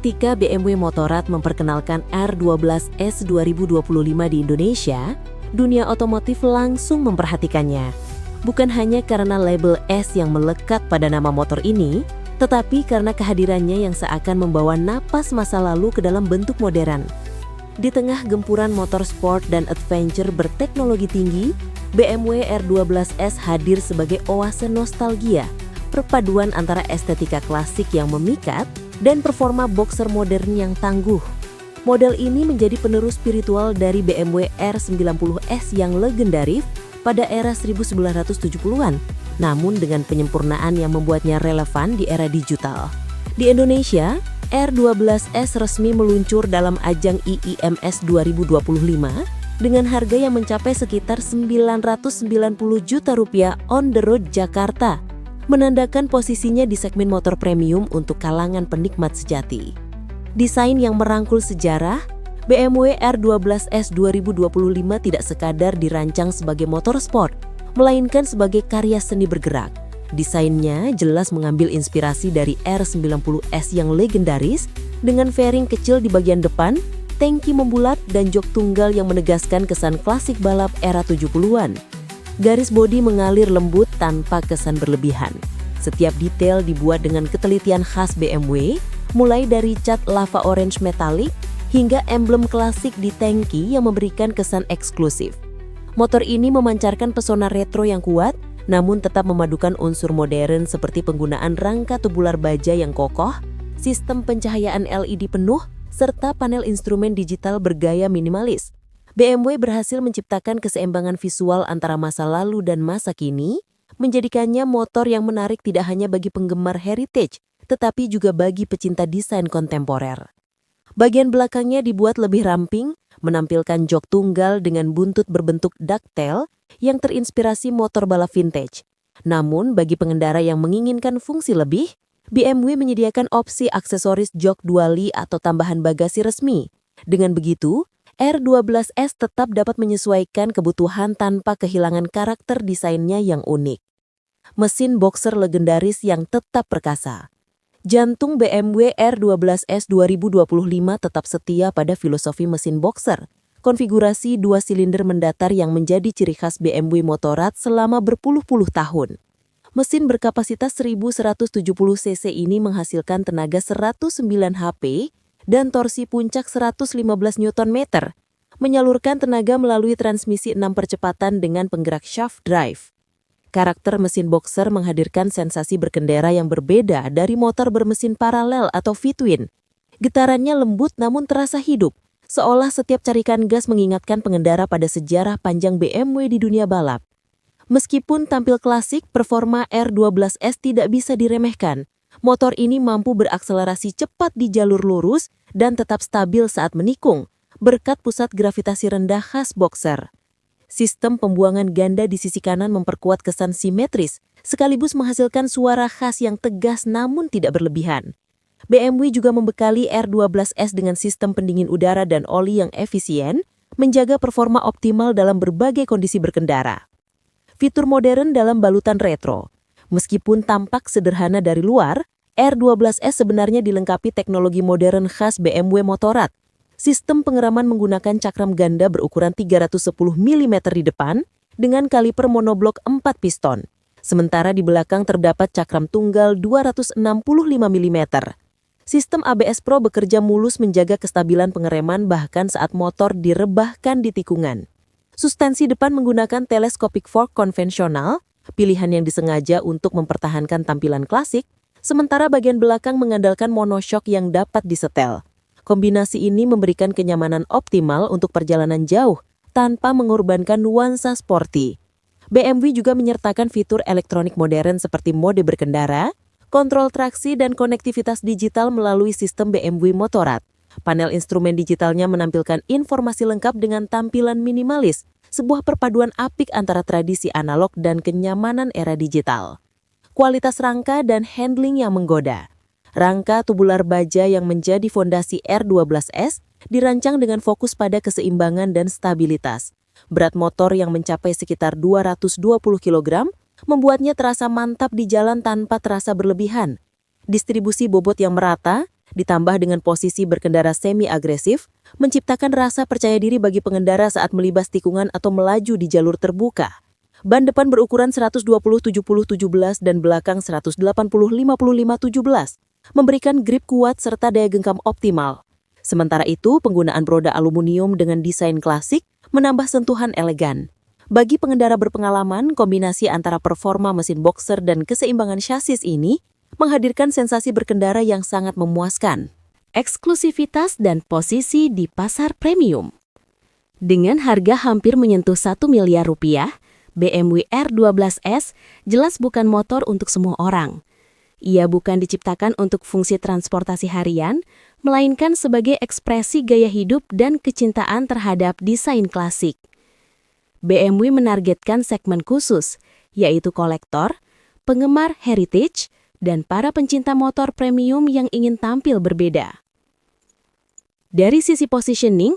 Ketika BMW Motorrad memperkenalkan R12S 2025 di Indonesia, dunia otomotif langsung memperhatikannya. Bukan hanya karena label S yang melekat pada nama motor ini, tetapi karena kehadirannya yang seakan membawa napas masa lalu ke dalam bentuk modern. Di tengah gempuran motor sport dan adventure berteknologi tinggi, BMW R12S hadir sebagai oase nostalgia, perpaduan antara estetika klasik yang memikat dan performa boxer modern yang tangguh. Model ini menjadi penerus spiritual dari BMW R90S yang legendaris pada era 1970-an, namun dengan penyempurnaan yang membuatnya relevan di era digital. Di Indonesia, R12S resmi meluncur dalam ajang IIMS 2025 dengan harga yang mencapai sekitar Rp990 juta on the road Jakarta, menandakan posisinya di segmen motor premium untuk kalangan penikmat sejati. Desain yang merangkul sejarah, BMW R12S 2025 tidak sekadar dirancang sebagai motor sport, melainkan sebagai karya seni bergerak. Desainnya jelas mengambil inspirasi dari R90S yang legendaris, dengan fairing kecil di bagian depan, tangki membulat, dan jok tunggal yang menegaskan kesan klasik balap era 70-an. Garis bodi mengalir lembut tanpa kesan berlebihan. Setiap detail dibuat dengan ketelitian khas BMW, mulai dari cat lava orange metalik hingga emblem klasik di tangki yang memberikan kesan eksklusif. Motor ini memancarkan pesona retro yang kuat, namun tetap memadukan unsur modern seperti penggunaan rangka tubular baja yang kokoh, sistem pencahayaan LED penuh, serta panel instrumen digital bergaya minimalis. BMW berhasil menciptakan keseimbangan visual antara masa lalu dan masa kini, menjadikannya motor yang menarik tidak hanya bagi penggemar heritage, tetapi juga bagi pecinta desain kontemporer. Bagian belakangnya dibuat lebih ramping, menampilkan jok tunggal dengan buntut berbentuk ducktail yang terinspirasi motor balap vintage. Namun, bagi pengendara yang menginginkan fungsi lebih, BMW menyediakan opsi aksesoris jok duali atau tambahan bagasi resmi. Dengan begitu, R12S tetap dapat menyesuaikan kebutuhan tanpa kehilangan karakter desainnya yang unik. Mesin boxer legendaris yang tetap perkasa. Jantung BMW R12S 2025 tetap setia pada filosofi mesin boxer, konfigurasi 2 silinder mendatar yang menjadi ciri khas BMW Motorrad selama berpuluh-puluh tahun. Mesin berkapasitas 1170 cc ini menghasilkan tenaga 109 HP dan torsi puncak 115 Nm, menyalurkan tenaga melalui transmisi 6 percepatan dengan penggerak shaft drive. Karakter mesin boxer menghadirkan sensasi berkendara yang berbeda dari motor bermesin paralel atau V-twin. Getarannya lembut namun terasa hidup, seolah setiap carikan gas mengingatkan pengendara pada sejarah panjang BMW di dunia balap. Meskipun tampil klasik, performa R12S tidak bisa diremehkan. Motor ini mampu berakselerasi cepat di jalur lurus dan tetap stabil saat menikung, berkat pusat gravitasi rendah khas boxer. Sistem pembuangan ganda di sisi kanan memperkuat kesan simetris, sekaligus menghasilkan suara khas yang tegas namun tidak berlebihan. BMW juga membekali R12S dengan sistem pendingin udara dan oli yang efisien, menjaga performa optimal dalam berbagai kondisi berkendara. Fitur modern dalam balutan retro. Meskipun tampak sederhana dari luar, R12S sebenarnya dilengkapi teknologi modern khas BMW Motorrad. Sistem pengeraman menggunakan cakram ganda berukuran 310 mm di depan dengan kaliper monoblok 4 piston. Sementara di belakang terdapat cakram tunggal 265 mm. Sistem ABS Pro bekerja mulus menjaga kestabilan pengereman bahkan saat motor direbahkan di tikungan. Suspensi depan menggunakan telescopic fork konvensional, pilihan yang disengaja untuk mempertahankan tampilan klasik, sementara bagian belakang mengandalkan monoshock yang dapat disetel. Kombinasi ini memberikan kenyamanan optimal untuk perjalanan jauh tanpa mengorbankan nuansa sporty. BMW juga menyertakan fitur elektronik modern seperti mode berkendara, kontrol traksi dan konektivitas digital melalui sistem BMW Motorrad. Panel instrumen digitalnya menampilkan informasi lengkap dengan tampilan minimalis, sebuah perpaduan apik antara tradisi analog dan kenyamanan era digital. Kualitas rangka dan handling yang menggoda. Rangka tubular baja yang menjadi fondasi R12S dirancang dengan fokus pada keseimbangan dan stabilitas. Berat motor yang mencapai sekitar 220 kg membuatnya terasa mantap di jalan tanpa terasa berlebihan. Distribusi bobot yang merata ditambah dengan posisi berkendara semi-agresif, menciptakan rasa percaya diri bagi pengendara saat melibas tikungan atau melaju di jalur terbuka. Ban depan berukuran 120/70/17 dan belakang 180/55/17, memberikan grip kuat serta daya genggam optimal. Sementara itu, penggunaan roda aluminium dengan desain klasik menambah sentuhan elegan. Bagi pengendara berpengalaman, kombinasi antara performa mesin boxer dan keseimbangan chassis ini menghadirkan sensasi berkendara yang sangat memuaskan. Eksklusivitas dan posisi di pasar premium. Dengan harga hampir menyentuh 1 miliar rupiah, BMW R12S jelas bukan motor untuk semua orang. Ia bukan diciptakan untuk fungsi transportasi harian, melainkan sebagai ekspresi gaya hidup dan kecintaan terhadap desain klasik. BMW menargetkan segmen khusus, yaitu kolektor, penggemar heritage, dan para pencinta motor premium yang ingin tampil berbeda. Dari sisi positioning,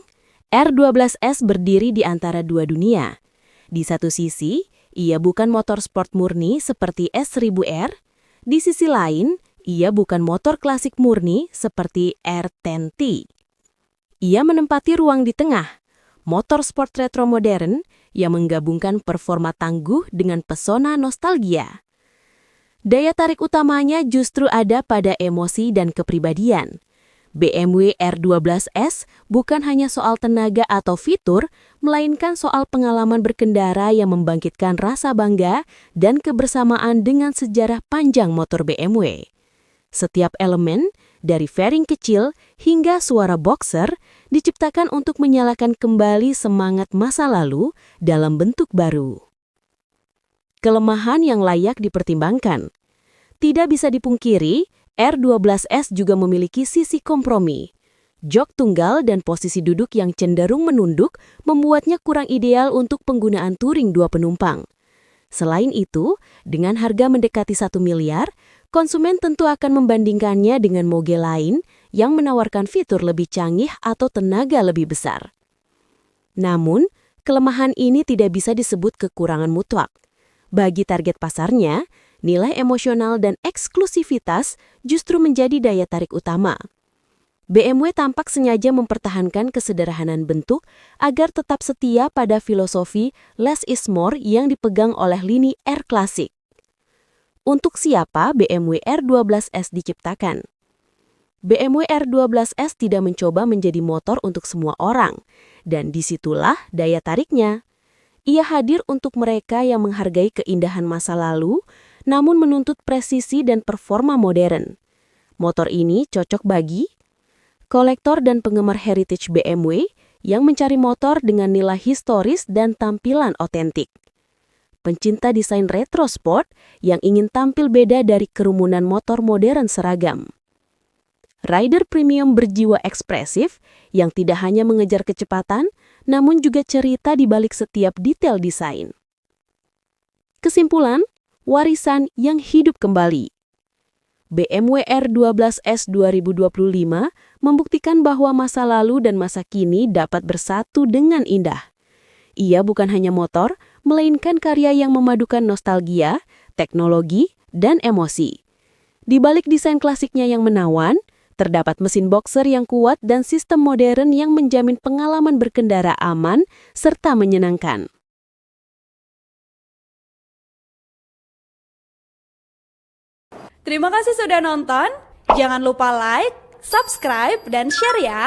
R12S berdiri di antara dua dunia. Di satu sisi, ia bukan motor sport murni seperti S1000R. Di sisi lain, ia bukan motor klasik murni seperti R10T. Ia menempati ruang di tengah, motor sport retro modern yang menggabungkan performa tangguh dengan pesona nostalgia. Daya tarik utamanya justru ada pada emosi dan kepribadian. BMW R12S bukan hanya soal tenaga atau fitur, melainkan soal pengalaman berkendara yang membangkitkan rasa bangga dan kebersamaan dengan sejarah panjang motor BMW. Setiap elemen, dari fairing kecil hingga suara boxer, diciptakan untuk menyalakan kembali semangat masa lalu dalam bentuk baru. Kelemahan yang layak dipertimbangkan. Tidak bisa dipungkiri, R12S juga memiliki sisi kompromi. Jok tunggal dan posisi duduk yang cenderung menunduk membuatnya kurang ideal untuk penggunaan touring 2 penumpang. Selain itu, dengan harga mendekati 1 miliar, konsumen tentu akan membandingkannya dengan moge lain yang menawarkan fitur lebih canggih atau tenaga lebih besar. Namun, kelemahan ini tidak bisa disebut kekurangan mutlak. Bagi target pasarnya, nilai emosional dan eksklusivitas justru menjadi daya tarik utama. BMW tampak sengaja mempertahankan kesederhanaan bentuk agar tetap setia pada filosofi less is more yang dipegang oleh lini R klasik. Untuk siapa BMW R12S diciptakan? BMW R12S tidak mencoba menjadi motor untuk semua orang, dan disitulah daya tariknya. Ia hadir untuk mereka yang menghargai keindahan masa lalu, namun menuntut presisi dan performa modern. Motor ini cocok bagi kolektor dan penggemar heritage BMW yang mencari motor dengan nilai historis dan tampilan otentik. Pencinta desain retro sport yang ingin tampil beda dari kerumunan motor modern seragam. Rider premium berjiwa ekspresif yang tidak hanya mengejar kecepatan, namun juga cerita di balik setiap detail desain. Kesimpulan, warisan yang hidup kembali. BMW R12S 2025 membuktikan bahwa masa lalu dan masa kini dapat bersatu dengan indah. Ia bukan hanya motor, melainkan karya yang memadukan nostalgia, teknologi, dan emosi. Di balik desain klasiknya yang menawan, terdapat mesin boxer yang kuat dan sistem modern yang menjamin pengalaman berkendara aman serta menyenangkan. Terima kasih sudah nonton. Jangan lupa like, subscribe, dan share ya.